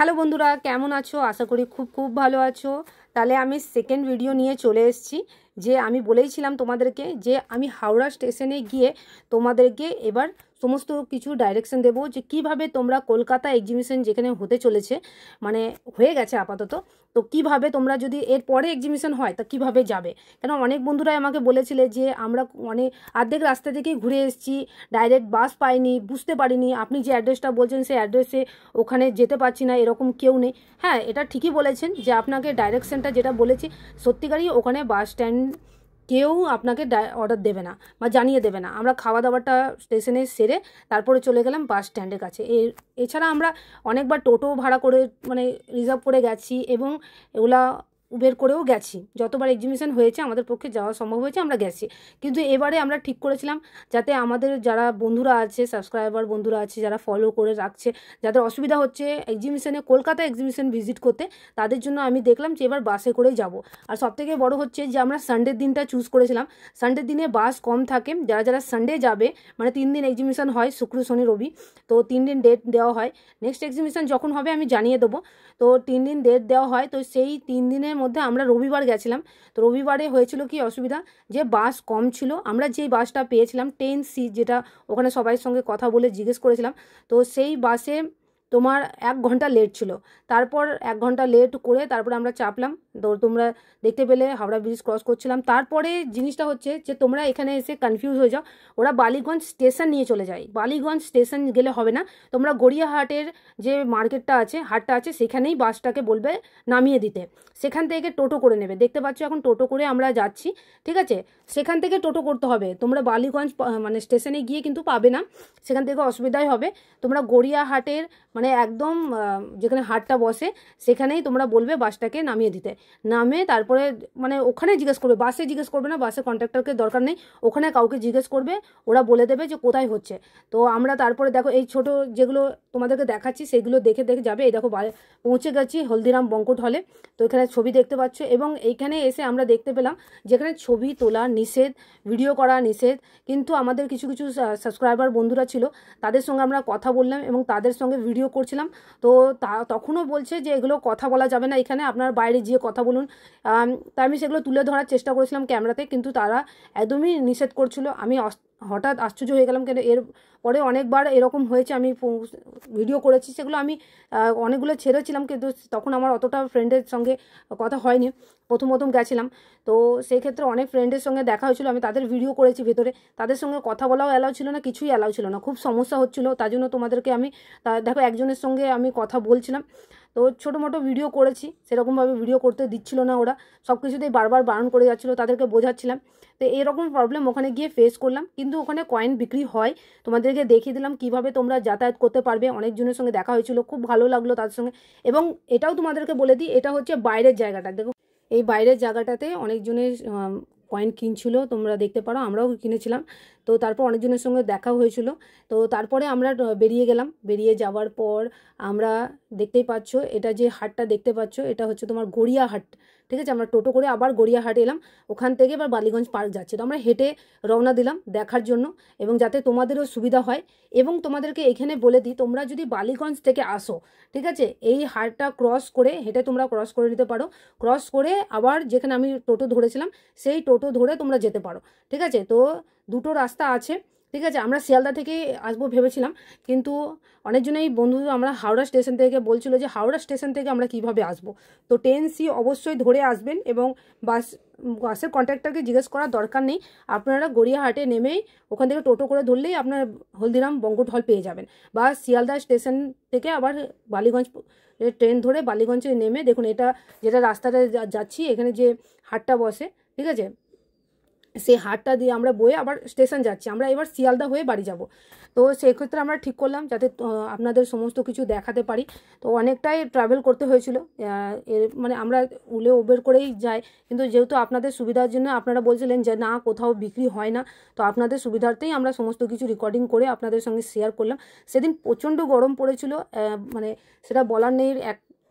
Hello বন্ধুরা, কেমন আছো? আশা করি খুব খুব ভালো আছো। তাহলে আমি সেকেন্ড ভিডিও নিয়ে চলে এসেছি। যে আমি বলেইছিলাম তোমাদেরকে যে আমি হাওড়া স্টেশনে গিয়ে তোমাদেরকে এবার সমস্ত কিছু ডাইরেকশন দেবো, যে কিভাবে তোমরা কলকাতা এক্সিবিশন যেখানে হতে চলেছে, মানে হয়ে গেছে আপাতত, তো কিভাবে তোমরা যদি এর পরে এক্সিবিশন হয় তা কিভাবে যাবে। কেন অনেক বন্ধুরাই আমাকে বলেছিলে যে আমরা মানে অর্ধেক রাস্তা থেকেই ঘুরে এসেছি, ডাইরেক্ট বাস পাইনি, বুঝতে পারিনি, আপনি যে অ্যাড্রেসটা বলছেন সেই অ্যাড্রেসে ওখানে যেতে পারছি না, এরকম কেউ নেই। হ্যাঁ, এটা ঠিকই বলেছেন যে আপনাকে ডাইরেকশনটা যেটা বলেছি সত্যিকারই ওখানে বাস স্ট্যান্ড কেউ আপনাকে অর্ডার দেবে না বা জানিয়ে দেবে না। আমরা খাওয়া দাওয়াটা স্টেশনে সেরে তারপরে চলে গেলাম বাস স্ট্যান্ডের কাছে। এছাড়া আমরা অনেকবার টোটো ভাড়া করে মানে রিজার্ভ করে গেছি এবং এগুলা উবের করেও গেছি। যতবার এক্সিবিশন হয়েছে আমাদের পক্ষে যাওয়া সম্ভব হয়েছে, আমরা গেছি। কিন্তু এবারে আমরা ঠিক করেছিলাম যাতে আমাদের যারা বন্ধুরা আছে, সাবস্ক্রাইবার বন্ধুরা আছে, যারা ফলো করে রাখছে, যাদের অসুবিধা হচ্ছে এক্সিবিশনে, কলকাতা এক্সিবিশন ভিজিট করতে, তাদের জন্য আমি দেখলাম যে এবার বাসে করেই যাব। আর সবথেকে বড় হচ্ছে যে আমরা সানডের দিনটা চুজ করেছিলাম। সানডের দিনে বাস কম থাকে, যারা যারা সানডে যাবে, মানে 3 দিন এক্সিবিশন হয়, শুক্র শনি রবি, তো 3 দিন ডেট দেওয়া হয়। নেক্সট এক্সিবিশন যখন হবে আমি জানিয়ে দেবো। তো 3 দিন ডেট দেওয়া হয়, তো সেই 3 দিনের মধ্যে আমরা রবিবার গেছিলাম। তো রবিবারে হয়েছিল কি অসুবিধা, যে বাস কম ছিল। আমরা যেই বাসটা পেয়েছিলাম 10C, যেটা ওখানে সবাই সঙ্গে কথা বলে জিজ্ঞেস করেছিলাম, তো সেই বাসে তোমার 1 ঘন্টা লেট ছিল। তারপর 1 ঘন্টা লেট করে তারপরে আমরা চাপলাম। তো তোমরা দেখতে পেলে হাওড়া ব্রিজ ক্রস করছিলাম। তারপরে জিনিসটা হচ্ছে যে তোমরা এখানে এসে কনফিউজ হয়ে যাও, ওরা বালিগঞ্জ স্টেশন নিয়ে চলে যায়। বালিগঞ্জ স্টেশন গেলে হবে না, তোমরা গড়িয়াহাটের যে মার্কেটটা আছে, হাটটা আছে, সেখানেই বাসটাকে বলবে নামিয়ে দিতে। সেখান থেকে টোটো করে নেবে। দেখতে পাচ্ছ এখন টোটো করে আমরা যাচ্ছি, ঠিক আছে? সেখান থেকে টোটো করতে হবে। তোমরা বালিগঞ্জ মানে স্টেশনে গিয়ে কিন্তু পাবে না, সেখান থেকে অসুবিধাই হবে। তোমরা গড়িয়াহাটের মানে একদম যেখানে হাটটা বসে সেখানেই তোমরা বলবে বাসটাকে নামিয়ে দিতে। নামে তারপরে মানে ওখানে জিজ্ঞেস করবে, বাসে জিজ্ঞেস করবে না, বাসে কন্ট্রাক্টরকে দরকার নেই, ওখানে কাউকে জিজ্ঞেস করবে, ওরা বলে দেবে যে কোথায় হচ্ছে। তো আমরা তারপরে দেখো এই ছোট যেগুলো তোমাদেরকে দেখাচ্ছি সেগুলো দেখে দেখে যাবে। এই দেখো পৌঁছে গেছি হলদিরাম বঙ্কুট হলে। তো এখানে ছবি দেখতে পাচ্ছ, এবং এইখানে এসে আমরা দেখতে পেলাম যেখানে ছবি তোলা নিষেধ, ভিডিও করা নিষেধ, কিন্তু আমাদের কিছু কিছু সাবস্ক্রাইবার বন্ধুরা ছিল, তাদের সঙ্গে আমরা কথা বললাম এবং তাদের সঙ্গে ভিডিও করছিলাম। তো তখনও বলছে যে এগুলো কথা বলা যাবে না এখানে, আপনার বাইরে গিয়ে কথা বলুন। তাই আমি সেগুলো তুলে ধরার চেষ্টা করেছিলাম ক্যামেরাতে, কিন্তু তারা একদমই নিষেধ করছিল। আমি হঠাৎ আশ্চর্য হয়ে গেলাম, কেন এর পরে অনেকবার এরকম হয়েছে, আমি ভিডিও করেছি, সেগুলো আমি অনেকগুলো ছেড়েছিলাম, কিন্তু তখন আমার অতটা ফ্রেন্ডের সঙ্গে কথা হয়নি, প্রথম প্রথম গেছিলাম। তো সেই ক্ষেত্রে অনেক ফ্রেন্ডের সঙ্গে দেখা হয়েছিল, আমি তাদের ভিডিও করেছি ভেতরে, তাদের সঙ্গে কথা বলাও অ্যালাউ ছিল না, কিছুই অ্যালাউ ছিল না, খুব সমস্যা হচ্ছিল। তার জন্য তোমাদেরকে আমি দেখো একজনের সঙ্গে আমি কথা বলছিলাম, তো ছোটো মোটো ভিডিও করেছি, সেরকমভাবে ভিডিও করতে দিচ্ছিল না ওরা, সব কিছুতেই বারবার বারণ করে যাচ্ছিলো, তাদেরকে বোঝাচ্ছিলাম। তো এরকম প্রবলেম ওখানে গিয়ে ফেস করলাম, কিন্তু ওখানে কয়েন বিক্রি হয়, তোমাদেরকে দেখিয়ে দিলাম কিভাবে তোমরা যাতায়াত করতে পারবে। অনেকজনের সঙ্গে দেখা হয়েছিল, খুব ভালো লাগলো তাদের সঙ্গে। এবং এটাও তোমাদেরকে বলে দিই, এটা হচ্ছে বাইরের জায়গাটা, দেখো এই বাইরের জায়গাটাতে অনেকজনের কয়েন কিনছিল, তোমরা দেখতে পারো, আমরাও কিনেছিলাম। তো তারপর অনেকজনের সঙ্গে দেখা হয়েছিল। তো তারপরে আমরা বেরিয়ে গেলাম। বেরিয়ে যাওয়ার পর আমরা দেখতেই পাচ্ছ, এটা যে হাটটা দেখতে পাচ্ছ এটা হচ্ছে তোমার গড়িয়াহাট, ঠিক আছে? আমরা টোটো করে আবার গড়িয়াহাট এলাম, ওখান থেকে এবার বালিগঞ্জ পার্ক যাচ্ছে। তো আমরা হেঁটে রওনা দিলাম দেখার জন্য, এবং যাতে তোমাদেরও সুবিধা হয়। এবং তোমাদেরকে এখানে বলে দিই, তোমরা যদি বালিগঞ্জ থেকে আসো, ঠিক আছে, এই হাটটা ক্রস করে হেঁটে তোমরা ক্রস করে নিতে পারো। ক্রস করে আবার যেখানে আমি টোটো ধরেছিলাম সেই টোটো ধরে তোমরা যেতে পারো, ঠিক আছে? তো দুটো রাস্তা আছে, ঠিক আছে? আমরা শিয়ালদা থেকে আসবো ভেবেছিলাম, কিন্তু অনেকজনেই বন্ধু আমরা হাওড়া স্টেশন থেকে বলছিল যে হাওড়া স্টেশন থেকে আমরা কিভাবে আসব। তো 10C অবশ্যই ধরে আসবেন, এবং বাসের কন্ট্রাক্টরকে জিজ্ঞেস করার দরকার নেই, আপনারা গড়িয়াহাটে নেমেই ওখান থেকে টোটো করে ধরলেই আপনার হলদিরাম বঙ্কুট হল পেয়ে যাবেন। বা শিয়ালদা স্টেশন থেকে আবার বালিগঞ্জ ট্রেন ধরে বালিগঞ্জে নেমে, দেখুন এটা যেটা রাস্তাটা যাচ্ছি, এখানে যে হাটটা বসে, ঠিক আছে, সেই হাটটা দিয়ে আমরা বয়ে আবার স্টেশন যাচ্ছি। আমরা এবার শিয়ালদা হয়ে বাড়ি যাব। তো সেক্ষেত্রে আমরা ঠিক করলাম যাতে আপনাদের সমস্ত কিছু দেখাতে পারি। তো অনেকটাই ট্রাভেল করতে হয়েছিল, এর মানে আমরা উবের করেই যাই, কিন্তু যেহেতু আপনাদের সুবিধার জন্য আপনারা বলছিলেন যে না কোথাও বিক্রি হয় না, তো আপনাদের সুবিধার্থেই আমরা সমস্ত কিছু রেকর্ডিং করে আপনাদের সঙ্গে শেয়ার করলাম। সেদিন প্রচণ্ড গরম পড়েছিল, মানে সেটা বলার নেই,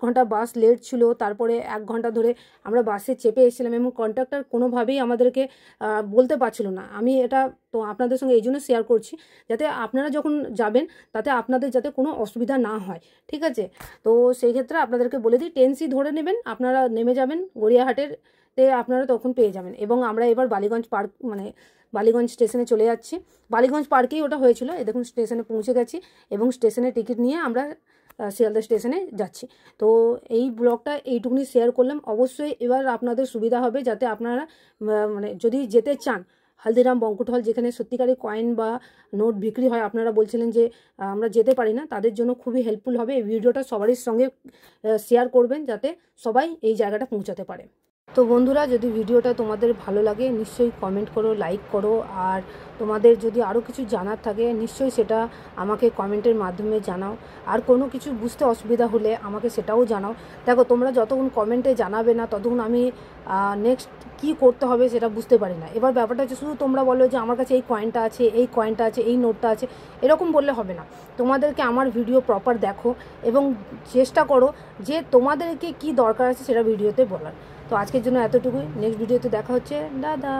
ঘন্টা বাস লেট ছিল, তারপরে 1 ঘন্টা ধরে আমরা বাসে চেপে এসেছিলাম এবং কন্ডাক্টর কোনোভাবেই আমাদেরকে বলতে পারছিল না। আমি এটা তো আপনাদের সঙ্গে এই জন্য শেয়ার করছি, যাতে আপনারা যখন যাবেন তাতে আপনাদের যাতে কোনো অসুবিধা না হয়, ঠিক আছে? তো সেই ক্ষেত্রে আপনাদেরকে বলে দিই, 10C ধরে নেবেন, আপনারা নেমে যাবেন গড়িয়াহাটেতে, আপনারা তখন পেয়ে যাবেন। এবং আমরা এবার বালিগঞ্জ পার্ক মানে বালিগঞ্জ স্টেশনে চলে যাচ্ছি। বালিগঞ্জ পার্কেই ওটা হয়েছিল। এই দেখুন স্টেশনে পৌঁছে গেছি এবং স্টেশনের টিকিট নিয়ে আমরা শিয়ালদা স্টেশনে যাচ্ছি। তো এই ব্লগটা এইটুকুনি শেয়ার করলাম। অবশ্যই এবার আপনাদের সুবিধা হবে, যাতে আপনারা মানে যদি যেতে চান হালদিরাম বঙ্কুট হল, যেখানে সত্যিকারের কয়েন বা নোট বিক্রি হয়, আপনারা বলছিলেন যে আমরা যেতে পারি না, তাদের জন্য খুবই হেল্পফুল হবে। এই ভিডিওটা সবারই সঙ্গে শেয়ার করবেন, যাতে সবাই এই জায়গাটা পৌঁছাতে পারে। তো বন্ধুরা, যদি ভিডিওটা তোমাদের ভালো লাগে নিশ্চয়ই কমেন্ট করো, লাইক করো, আর তোমাদের যদি আরও কিছু জানার থাকে নিশ্চয়ই সেটা আমাকে কমেন্টের মাধ্যমে জানাও। আর কোনো কিছু বুঝতে অসুবিধা হলে আমাকে সেটাও জানাও। দেখো, তোমরা যতক্ষণ কমেন্টে জানাবে না ততক্ষণ আমি নেক্সট কী করতে হবে সেটা বুঝতে পারি না। এবার ব্যাপারটা হচ্ছে, শুধু তোমরা বলো যে আমার কাছে এই কয়েনটা আছে, এই কয়েনটা আছে, এই নোটটা আছে, এরকম বললে হবে না। তোমাদেরকে আমার ভিডিও প্রপার দেখো এবং চেষ্টা করো যে তোমাদেরকে কি দরকার আছে সেটা ভিডিওতে বলার। তো আজকের জন্য এতটুকুই। নেক্সট ভিডিওতে দেখা হচ্ছে। দাদা।